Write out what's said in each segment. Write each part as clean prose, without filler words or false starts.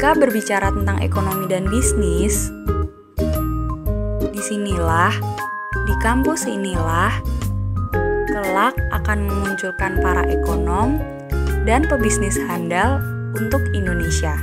Jika berbicara tentang ekonomi dan bisnis, disinilah, di kampus inilah, kelak akan memunculkan para ekonom dan pebisnis handal untuk Indonesia.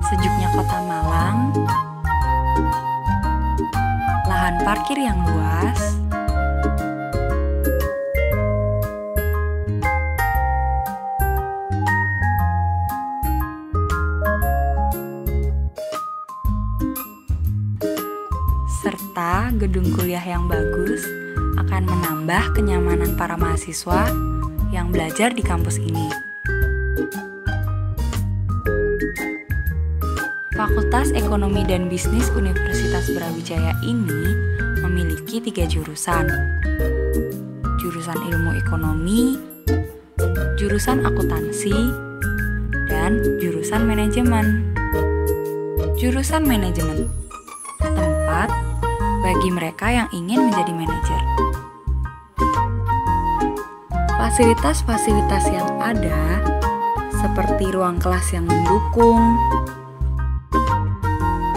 Sejuknya kota Malang, lahan parkir yang luas, serta gedung kuliah yang bagus akan menambah kenyamanan para mahasiswa yang belajar di kampus ini. Fakultas Ekonomi dan Bisnis Universitas Brawijaya ini memiliki 3 jurusan. Jurusan Ilmu Ekonomi, jurusan Akuntansi, dan jurusan Manajemen. Jurusan Manajemen, tempat bagi mereka yang ingin menjadi manajer. Fasilitas-fasilitas yang ada, seperti ruang kelas yang mendukung,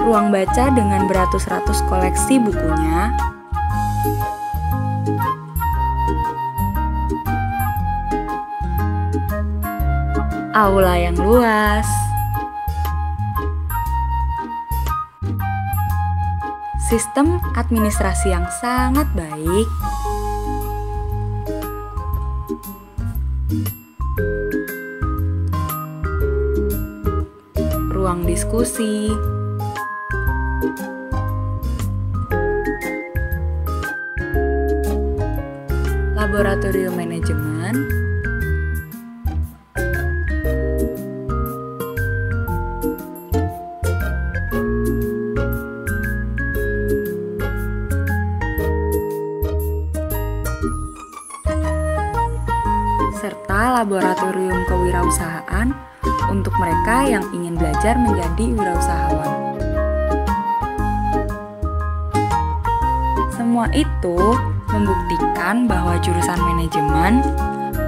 ruang baca dengan beratus-ratus koleksi bukunya, aula yang luas, sistem administrasi yang sangat baik, ruang diskusi, laboratorium manajemen, serta laboratorium kewirausahaan untuk mereka yang ingin belajar menjadi wirausahawan. Semua itu membuktikan bahwa jurusan manajemen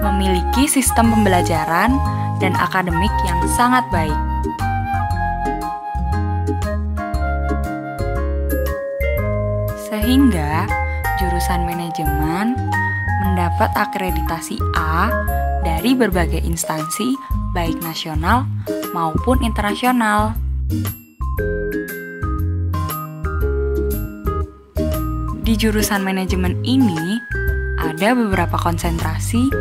memiliki sistem pembelajaran dan akademik yang sangat baik. Sehingga jurusan manajemen mendapat akreditasi A dari berbagai instansi baik nasional maupun internasional. Di jurusan manajemen ini, ada beberapa konsentrasi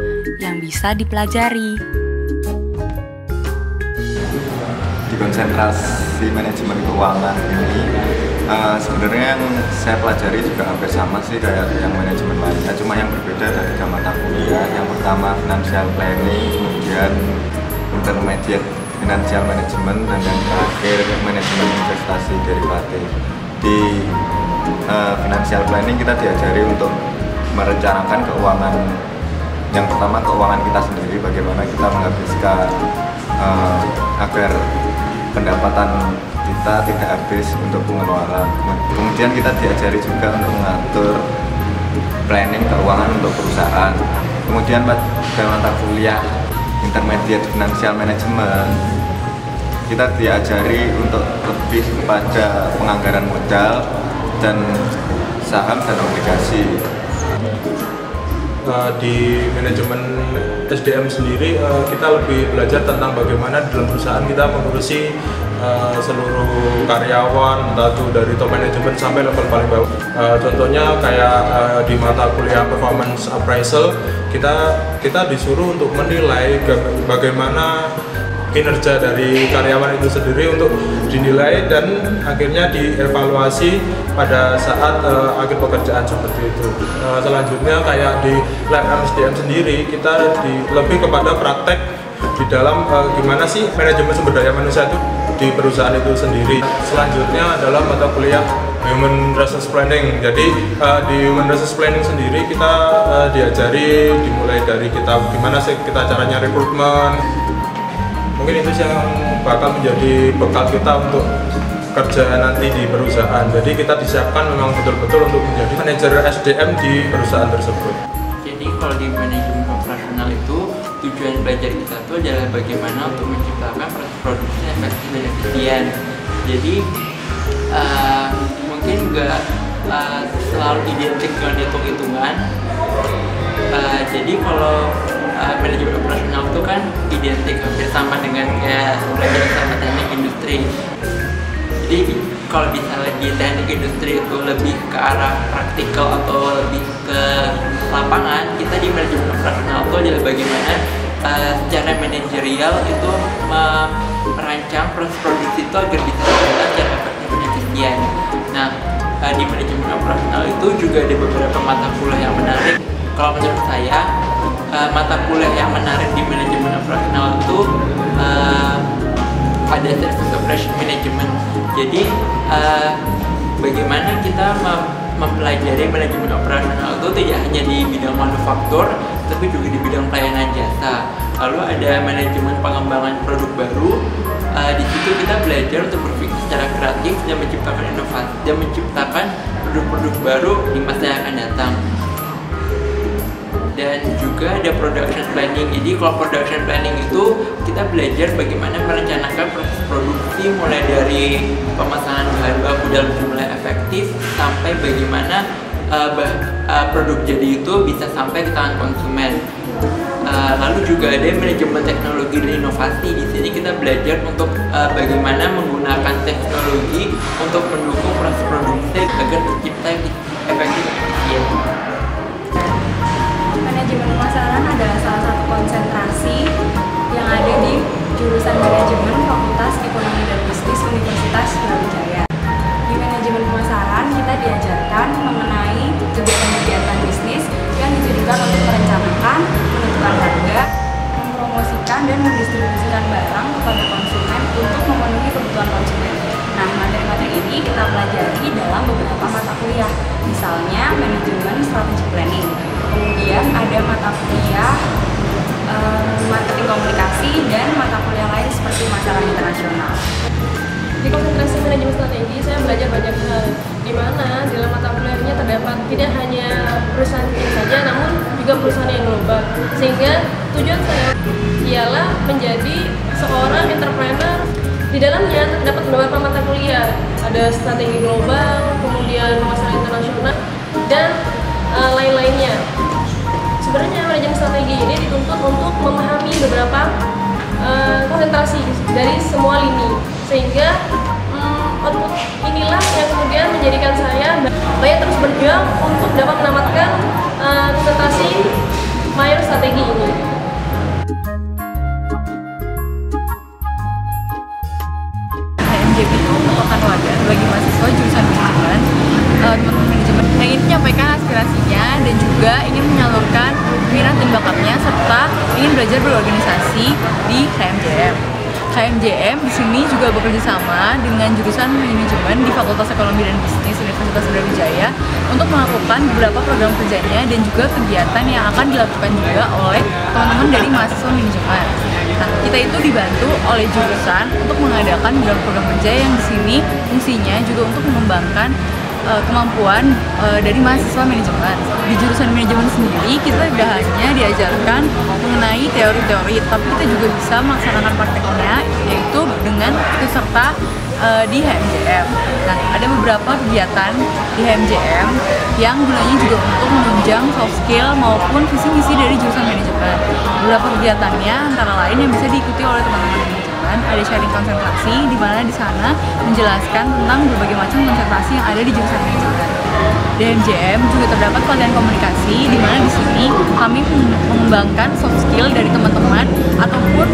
yang bisa dipelajari. Di konsentrasi manajemen keuangan ini, sebenarnya yang saya pelajari juga hampir sama sih kayak yang manajemen lainnya, cuma yang berbeda dari 3 mata kuliah. Yang pertama financial planning, kemudian intermediate financial management, dan yang terakhir manajemen investasi derivatif. Di financial planning kita diajari untuk merencanakan keuangan. Yang pertama keuangan kita sendiri, bagaimana kita menghabiskan agar pendapatan kita tidak habis untuk pengeluaran. Kemudian kita diajari juga untuk mengatur planning keuangan untuk perusahaan. Kemudian pada mata kuliah intermediate financial management, kita diajari untuk lebih kepada penganggaran modal dan saham dan obligasi. Di manajemen SDM sendiri kita lebih belajar tentang bagaimana dalam perusahaan kita mengurusi seluruh karyawan, entah itu dari top manajemen sampai level paling bawah. Contohnya kayak di mata kuliah performance appraisal, kita disuruh untuk menilai bagaimana kinerja dari karyawan itu sendiri untuk dinilai dan akhirnya dievaluasi pada saat akhir pekerjaan seperti itu. Selanjutnya kayak di lab MSDM sendiri kita lebih kepada praktek di dalam gimana sih manajemen sumber daya manusia itu di perusahaan itu sendiri. Selanjutnya adalah mata kuliah Human Resource Planning. Jadi di Human Resource Planning sendiri kita diajari dimulai dari kita gimana sih kita caranya rekrutmen. Mungkin itu yang bakal menjadi bekal kita untuk kerja nanti di perusahaan. Jadi kita disiapkan memang betul-betul untuk menjadi manajer SDM di perusahaan tersebut. Jadi kalau di manajemen operasional itu tujuan belajar kita itu adalah bagaimana untuk menciptakan proses produksi yang efektif dan efisien. Jadi mungkin nggak selalu identik dengan hitung-hitungan. Jadi kalau manajemen operasional itu kan identik hampir sama dengan kayak belajar sama teknik industri. Jadi kalau misalnya di teknik industri itu lebih ke arah praktikal atau lebih ke lapangan, kita di manajemen operasional itu adalah bagaimana secara manajerial itu merancang proses produksi itu agar bisa dilakukan secara efektif dan efisien. Nah, di manajemen operasional itu juga ada beberapa mata kuliah yang menarik. Kalau menurut saya, mata kuliah yang menarik di manajemen operasional itu ada service operation management. Jadi bagaimana kita mempelajari manajemen operasional itu tidak hanya di bidang manufaktur, tapi juga di bidang pelayanan jasa. Lalu ada manajemen pengembangan produk baru. Di situ kita belajar untuk berpikir secara kreatif dan menciptakan inovasi dan menciptakan produk-produk baru di masa yang akan datang. Dan juga ada production planning. Jadi kalau production planning itu kita belajar bagaimana merencanakan proses produksi mulai dari pemasangan bahan baku dalam jumlah efektif sampai bagaimana produk jadi itu bisa sampai ke tangan konsumen. Lalu juga ada manajemen teknologi dan inovasi. Di sini kita belajar untuk bagaimana menggunakan teknologi untuk mendukung proses produksi agar tercipta efektif dan efisien. Manajemen pemasaran adalah salah satu konsentrasi yang ada di jurusan manajemen Fakultas Ekonomi dan Bisnis Universitas Brawijaya. Di manajemen pemasaran kita diajarkan mengenai kegiatan-kegiatan bisnis yang ditujukan untuk merencanakan, menentukan harga, mempromosikan dan mendistribusikan barang kepada konsumen untuk memenuhi kebutuhan konsumen. Nah, materi-materi ini kita pelajari dalam beberapa mata kuliah, misalnya manajemen strategic planning. Kemudian ada mata kuliah marketing komunikasi dan mata kuliah lain seperti masalah internasional. Di konsentrasi manajemen strategi saya belajar banyak hal, di mana dalam mata kuliahnya terdapat tidak hanya perusahaan kecil saja, namun juga perusahaan yang global. Sehingga tujuan saya ialah menjadi seorang entrepreneur. Di dalamnya terdapat beberapa mata kuliah, ada strategi global, kemudian masalah internasional, dan lain-lainnya. Sebenarnya manajemen strategi ini dituntut untuk memahami beberapa konsentrasi dari semua lini, sehingga output inilah yang kemudian menjadikan saya banyak terus berjuang untuk dapat menamatkan konsentrasi minor strategi ini. HMJP itu merupakan wadah bagi mahasiswa jurusan manajemen, teman-teman manajemen yang ingin menyampaikan aspirasinya dan juga ingin menyalurkan minat dan bakatnya serta ingin belajar berorganisasi di KMJM. KMJM di sini juga bekerja sama dengan jurusan manajemen di Fakultas Ekonomi dan Bisnis Universitas Brawijaya untuk melakukan beberapa program kerjanya dan juga kegiatan yang akan dilakukan juga oleh teman-teman dari mahasiswa manajemen. Nah, kita itu dibantu oleh jurusan untuk mengadakan beberapa program kerja yang di sini fungsinya juga untuk mengembangkan kemampuan dari mahasiswa manajemen. Di jurusan manajemen sendiri kita tidak hanya diajarkan mengenai teori-teori, tapi kita juga bisa melaksanakan prakteknya, yaitu dengan ikut serta di HMJM. Nah, ada beberapa kegiatan di HMJM yang gunanya juga untuk menunjang soft skill maupun visi misi dari jurusan manajemen. Beberapa kegiatannya antara lain yang bisa diikuti oleh teman-teman manajemen, ada sharing konsentrasi di mana di sana menjelaskan tentang berbagai macam konsentrasi yang ada di jurusan manajemen. Di HMJM juga terdapat pelatihan komunikasi di mana di sini kami mengembangkan soft skill dari teman-teman, ataupun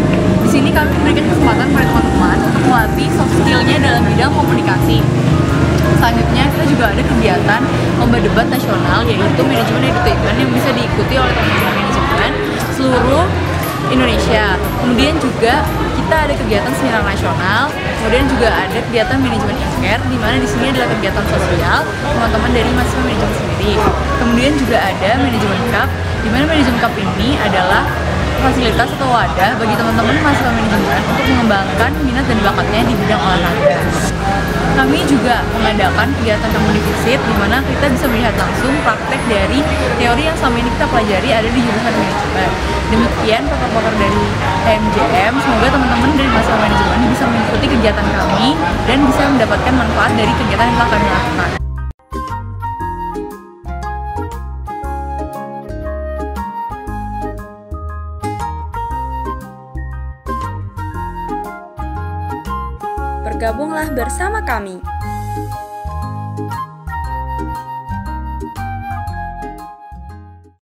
di sini kami memberikan kesempatan pada teman-teman untuk melatih soft skillnya dalam bidang komunikasi. Selanjutnya kita juga ada kegiatan lomba debat nasional, yaitu manajemen edutainment yang bisa diikuti oleh teman-teman manajemen seluruh Indonesia. Kemudian juga kita kita ada kegiatan seminar nasional, kemudian juga ada kegiatan manajemen care, di mana di sini adalah kegiatan sosial teman-teman dari mahasiswa manajemen sendiri. Kemudian juga ada manajemen cup, di mana manajemen cup ini adalah fasilitas atau wadah bagi teman-teman mahasiswa manajemen untuk mengembangkan minat dan bakatnya di bidang olahraga. Kami juga mengadakan kegiatan company visit, di mana kita bisa melihat langsung praktek dari teori yang selama ini kita pelajari ada di jurusan manajemen. Demikian pakar-pakar dari HMJM, semoga teman-teman dari mahasiswa manajemen bisa mengikuti kegiatan kami dan bisa mendapatkan manfaat dari kegiatan yang telah kami lakukan. Bergabunglah bersama kami.